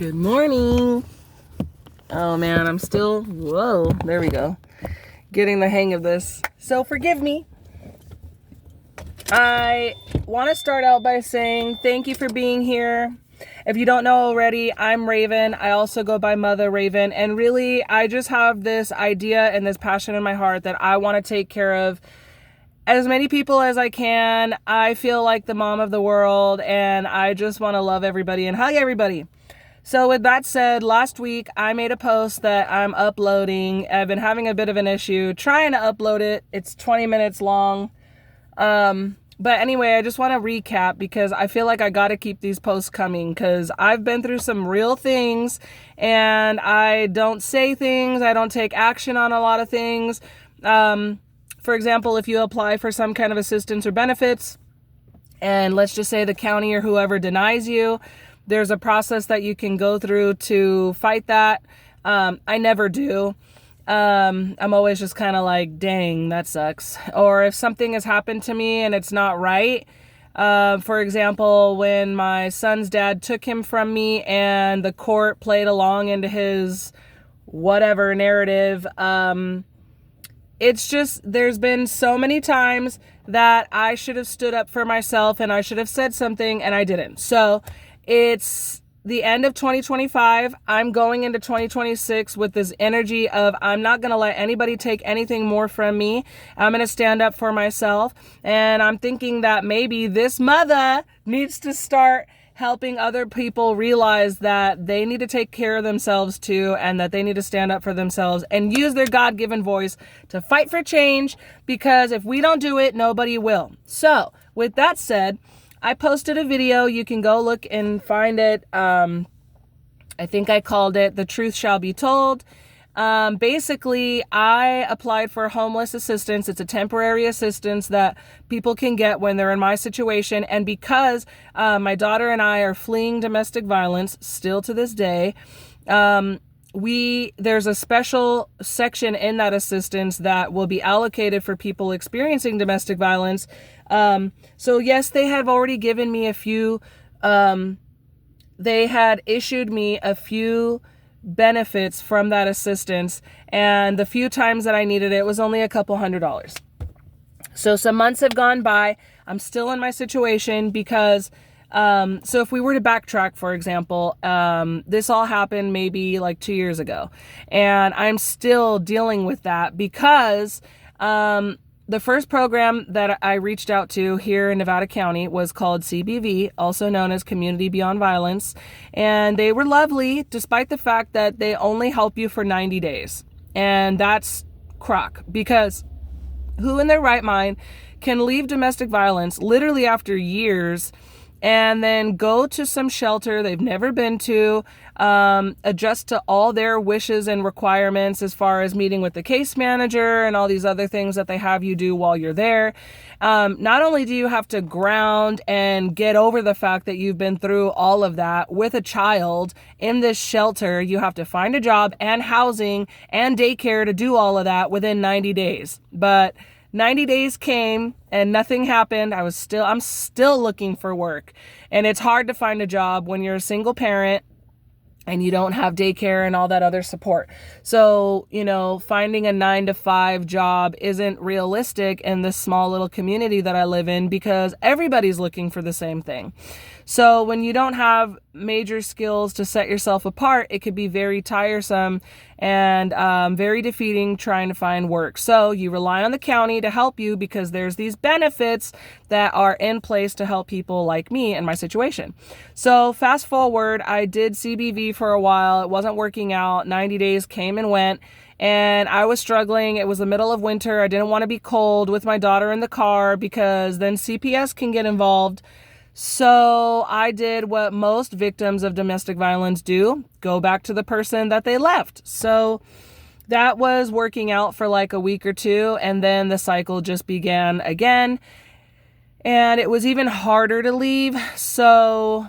Good morning. Oh man, there we go. Getting the hang of this. So forgive me. I want to start out by saying thank you for being here. If you don't know already, I'm Raven. I also go by Mother Raven. And really, I just have this idea and this passion in my heart that I want to take care of as many people as I can. I feel like the mom of the world, and I just want to love everybody and hug everybody. So with that said, last week I made a post that I'm uploading. I've been having a bit of an issue trying to upload it. It's 20 minutes long. But anyway, I just want to recap because I feel like I got to keep these posts coming because I've been through some real things and I don't say things. I don't take action on a lot of things. For example, if you apply for some kind of assistance or benefits and let's just say the county or whoever denies you, there's a process that you can go through to fight that. I never do. I'm always just kind of like, dang, that sucks. Or if something has happened to me and it's not right. For example, when my son's dad took him from me and the court played along into his whatever narrative, it's just, there's been so many times that I should have stood up for myself and I should have said something and I didn't. So it's the end of 2025. I'm going into 2026 with this energy of I'm not going to let anybody take anything more from me. I'm going to stand up for myself. And I'm thinking that maybe this mother needs to start helping other people realize that they need to take care of themselves too, and that they need to stand up for themselves and use their God-given voice to fight for change, because if we don't do it, nobody will. So with that said, I posted a video. You can go look and find it. I think I called it The Truth Shall Be Told. Basically, I applied for homeless assistance. It's a temporary assistance that people can get when they're in my situation. And because my daughter and I are fleeing domestic violence still to this day, there's a special section in that assistance that will be allocated for people experiencing domestic violence. So yes, they have already given me they had issued me a few benefits from that assistance. And the few times that I needed it was only a couple $100s. So some months have gone by. I'm still in my situation because so if we were to backtrack, for example, this all happened maybe like 2 years ago, and I'm still dealing with that because the first program that I reached out to here in Nevada County was called CBV, also known as Community Beyond Violence, and they were lovely despite the fact that they only help you for 90 days, and that's crock, because who in their right mind can leave domestic violence literally after years and then go to some shelter they've never been to, adjust to all their wishes and requirements as far as meeting with the case manager and all these other things that they have you do while you're there. Not only do you have to ground and get over the fact that you've been through all of that with a child in this shelter, you have to find a job and housing and daycare to do all of that within 90 days. But 90 days came and nothing happened. I'm still looking for work. And it's hard to find a job when you're a single parent and you don't have daycare and all that other support. So, finding a 9-to-5 job isn't realistic in this small little community that I live in because everybody's looking for the same thing. So when you don't have major skills to set yourself apart, it could be very tiresome and very defeating trying to find work. So you rely on the county to help you because there's these benefits that are in place to help people like me in my situation. So fast forward, I did CBV for a while. It wasn't working out. 90 days came and went. And I was struggling. It was the middle of winter. I didn't want to be cold with my daughter in the car because then CPS can get involved. So I did what most victims of domestic violence do, go back to the person that they left. So that was working out for like a week or two, and then the cycle just began again. And it was even harder to leave. So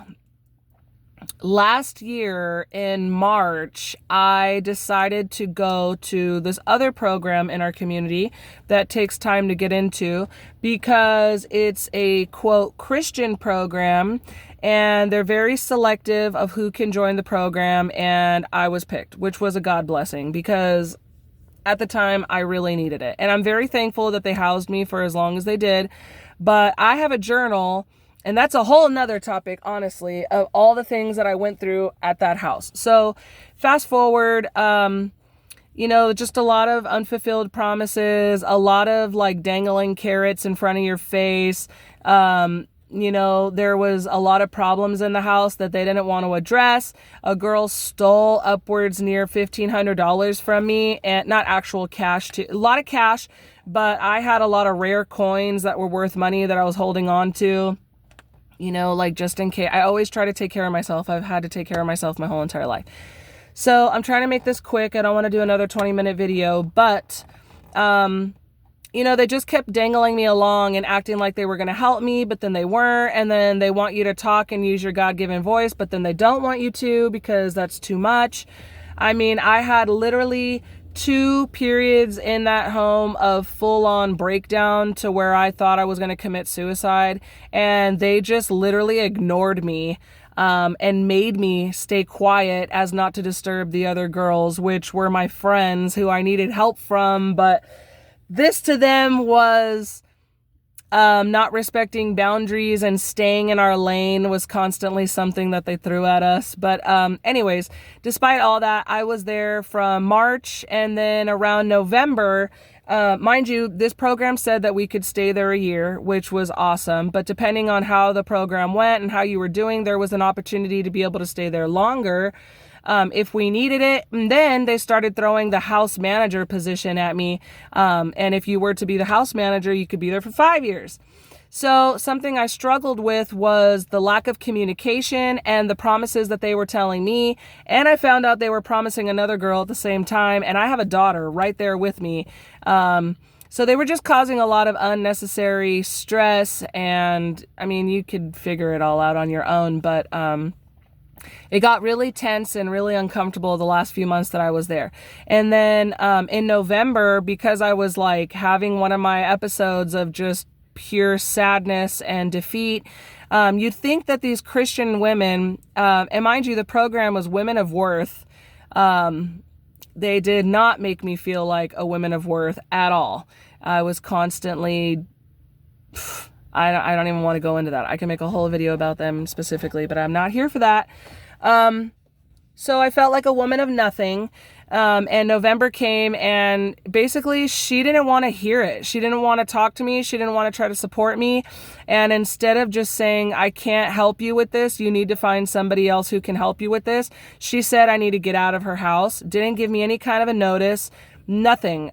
last year in March, I decided to go to this other program in our community that takes time to get into because it's a quote Christian program and they're very selective of who can join the program, and I was picked, which was a God blessing because at the time I really needed it. And I'm very thankful that they housed me for as long as they did. But I have a journal, and that's a whole nother topic, honestly, of all the things that I went through at that house. So fast forward, just a lot of unfulfilled promises, a lot of like dangling carrots in front of your face. There was a lot of problems in the house that they didn't want to address. A girl stole upwards near $1,500 from me, and not actual cash, a lot of cash, but I had a lot of rare coins that were worth money that I was holding on to, like just in case. I always try to take care of myself. I've had to take care of myself my whole entire life. So I'm trying to make this quick. I don't want to do another 20-minute video, but, they just kept dangling me along and acting like they were going to help me, but then they weren't. And then they want you to talk and use your God-given voice, but then they don't want you to because that's too much. I mean, I had literally 2 periods in that home of full-on breakdown to where I thought I was going to commit suicide. And they just literally ignored me. And made me stay quiet as not to disturb the other girls, which were my friends who I needed help from. But this to them was not respecting boundaries, and staying in our lane was constantly something that they threw at us. But anyways, despite all that, I was there from March, and then around November, mind you, this program said that we could stay there a year, which was awesome. But depending on how the program went and how you were doing, there was an opportunity to be able to stay there longer if we needed it. And then they started throwing the house manager position at me. And if you were to be the house manager, you could be there for 5 years. So something I struggled with was the lack of communication and the promises that they were telling me. And I found out they were promising another girl at the same time. And I have a daughter right there with me. So they were just causing a lot of unnecessary stress. And I mean, you could figure it all out on your own. But it got really tense and really uncomfortable the last few months that I was there. And then in November, because I was like having one of my episodes of just pure sadness and defeat, you'd think that these Christian women, and mind you, the program was Women of Worth. They did not make me feel like a woman of worth at all. I was constantly, I don't even want to go into that. I can make a whole video about them specifically, but I'm not here for that. So I felt like a woman of nothing. And November came, and basically she didn't want to hear it. She didn't want to talk to me. She didn't want to try to support me. And instead of just saying, I can't help you with this, you need to find somebody else who can help you with this, she said I need to get out of her house. Didn't give me any kind of a notice, nothing.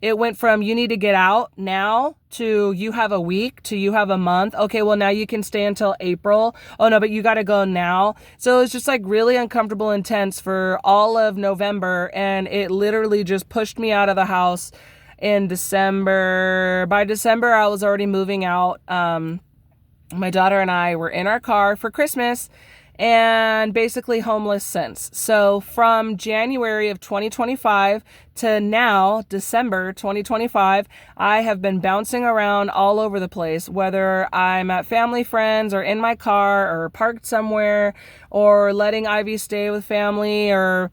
It went from you need to get out now to you have a week to you have a month. Okay, well now you can stay until April. Oh no, but you got to go now. So it was just like really uncomfortable and tense for all of November. And it literally just pushed me out of the house in December. By December, I was already moving out. My daughter and I were in our car for Christmas, and basically homeless since. So from January of 2025 to now, December 2025, I have been bouncing around all over the place, whether I'm at family, friends, or in my car, or parked somewhere, or letting Ivy stay with family, or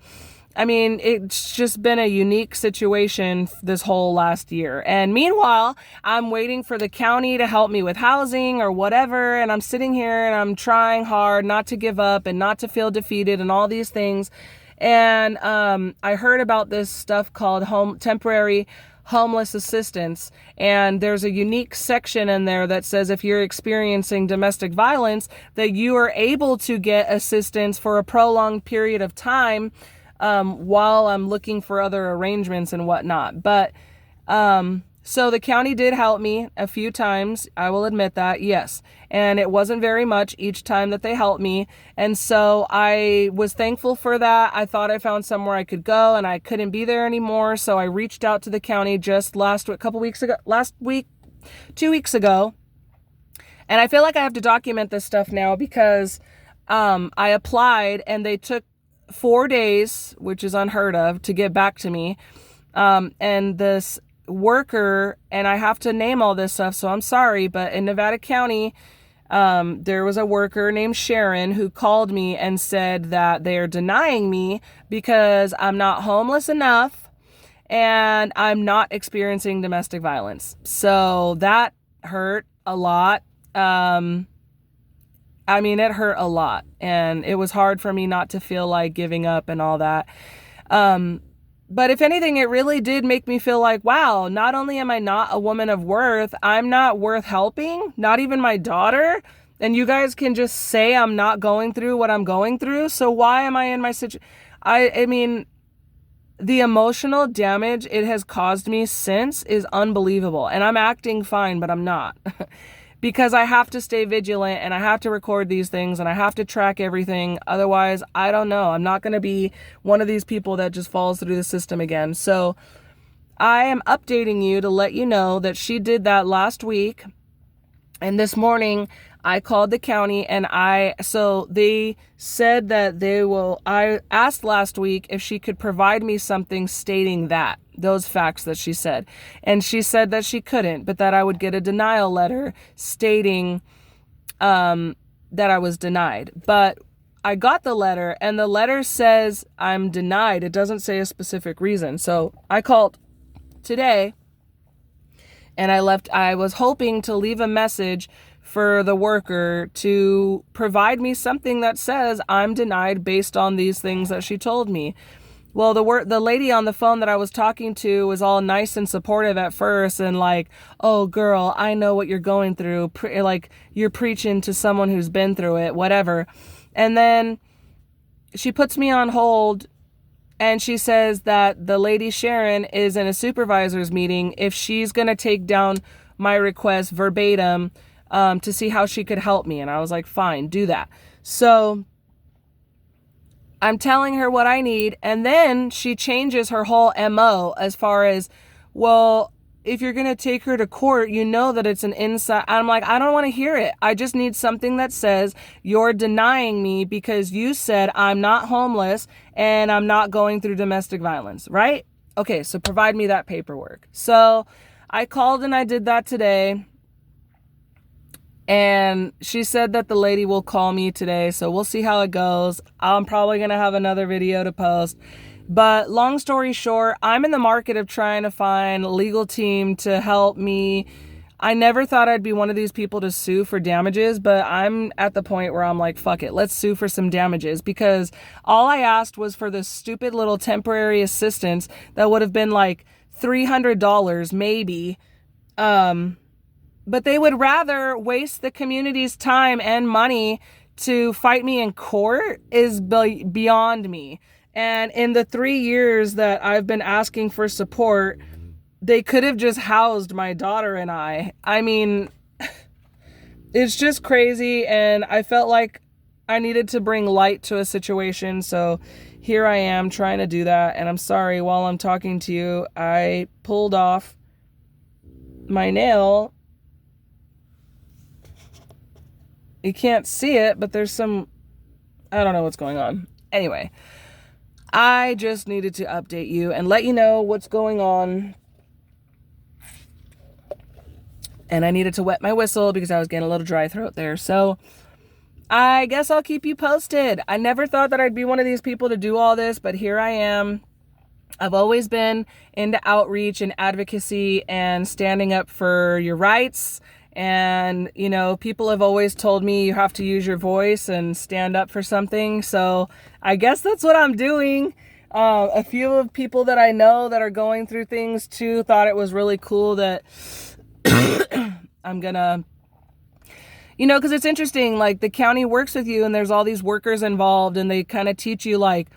I mean, it's just been a unique situation this whole last year. And meanwhile, I'm waiting for the county to help me with housing or whatever. And I'm sitting here and I'm trying hard not to give up and not to feel defeated and all these things. And I heard about this stuff called temporary homeless assistance. And there's a unique section in there that says if you're experiencing domestic violence, that you are able to get assistance for a prolonged period of time while I'm looking for other arrangements and whatnot. But, so the county did help me a few times. I will admit that, yes. And it wasn't very much each time that they helped me. And so I was thankful for that. I thought I found somewhere I could go, and I couldn't be there anymore. So I reached out to the county just 2 weeks ago. And I feel like I have to document this stuff now because, I applied and they took 4 days, which is unheard of, to get back to me. And this worker, and I have to name all this stuff, so I'm sorry, but in Nevada County, There was a worker named Sharon who called me and said that they are denying me because I'm not homeless enough and I'm not experiencing domestic violence. So that hurt a lot. It hurt a lot, and it was hard for me not to feel like giving up and all that. But if anything, it really did make me feel like, wow, not only am I not a woman of worth, I'm not worth helping, not even my daughter. And you guys can just say I'm not going through what I'm going through. So why am I in my situation? I mean, the emotional damage it has caused me since is unbelievable. And I'm acting fine, but I'm not. Because I have to stay vigilant and I have to record these things and I have to track everything. Otherwise, I don't know. I'm not going to be one of these people that just falls through the system again. So I am updating you to let you know that she did that last week. And this morning I called the county and they said that I asked last week if she could provide me something stating those facts that she said. And she said that she couldn't, but that I would get a denial letter stating that I was denied. But I got the letter and the letter says I'm denied. It doesn't say a specific reason. So I called today and I was hoping to leave a message for the worker to provide me something that says I'm denied based on these things that she told me. Well, the lady on the phone that I was talking to was all nice and supportive at first and like, oh, girl, I know what you're going through. Like you're preaching to someone who's been through it, whatever. And then she puts me on hold and she says that the lady Sharon is in a supervisor's meeting if she's going to take down my request verbatim to see how she could help me. And I was like, fine, do that. So I'm telling her what I need, and then she changes her whole MO as far as, well, if you're going to take her to court, you know that it's an inside. I'm like, I don't want to hear it. I just need something that says you're denying me because you said I'm not homeless and I'm not going through domestic violence, right? Okay, so provide me that paperwork. So I called and I did that today. And she said that the lady will call me today, so we'll see how it goes. I'm probably going to have another video to post. But long story short, I'm in the market of trying to find a legal team to help me. I never thought I'd be one of these people to sue for damages, but I'm at the point where I'm like, fuck it, let's sue for some damages. Because all I asked was for this stupid little temporary assistance that would have been like $300 maybe. But they would rather waste the community's time and money to fight me in court is beyond me. And in the 3 years that I've been asking for support, they could have just housed my daughter and I. I mean, it's just crazy. And I felt like I needed to bring light to a situation. So here I am trying to do that. And I'm sorry, while I'm talking to you, I pulled off my nail. You can't see it, but there's I don't know what's going on. Anyway, I just needed to update you and let you know what's going on. And I needed to wet my whistle because I was getting a little dry throat there. So I guess I'll keep you posted. I never thought that I'd be one of these people to do all this, but here I am. I've always been into outreach and advocacy and standing up for your rights. And, you know, people have always told me you have to use your voice and stand up for something. So I guess that's what I'm doing. A few of people that I know that are going through things too thought it was really cool that I'm gonna, you know, because it's interesting, like the county works with you and there's all these workers involved and they kind of teach you like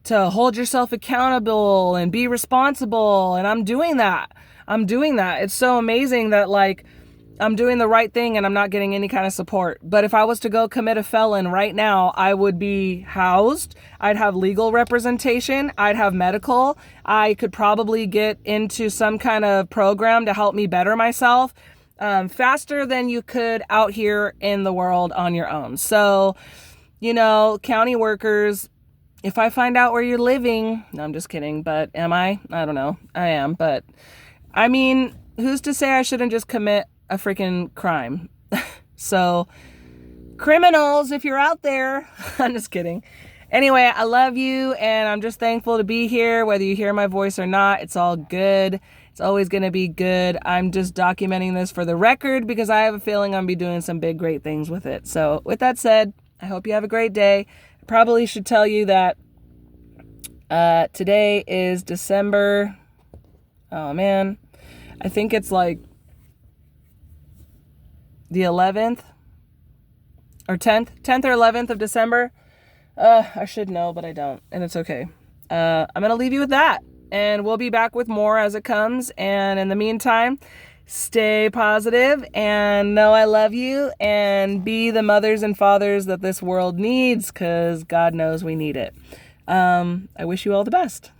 to hold yourself accountable and be responsible. And I'm doing that. It's so amazing that like I'm doing the right thing and I'm not getting any kind of support. But if I was to go commit a felon right now, I would be housed. I'd have legal representation. I'd have medical. I could probably get into some kind of program to help me better myself faster than you could out here in the world on your own. So, you know, county workers, if I find out where you're living, no, I'm just kidding. But am I? I don't know. I am. But I mean, who's to say I shouldn't just commit a freaking crime? So criminals, if you're out there. I'm just kidding. Anyway, I love you, and I'm just thankful to be here. Whether you hear my voice or not, it's all good. It's always going to be good. I'm just documenting this for the record because I have a feeling I'm going to be doing some big, great things with it. So with that said, I hope you have a great day. I probably should tell you that today is December. Oh, man. I think it's like the 11th or 10th or 11th of December. I should know, but I don't, and it's okay. I'm going to leave you with that, and we'll be back with more as it comes. And in the meantime, stay positive and know I love you, and be the mothers and fathers that this world needs, because God knows we need it. I wish you all the best.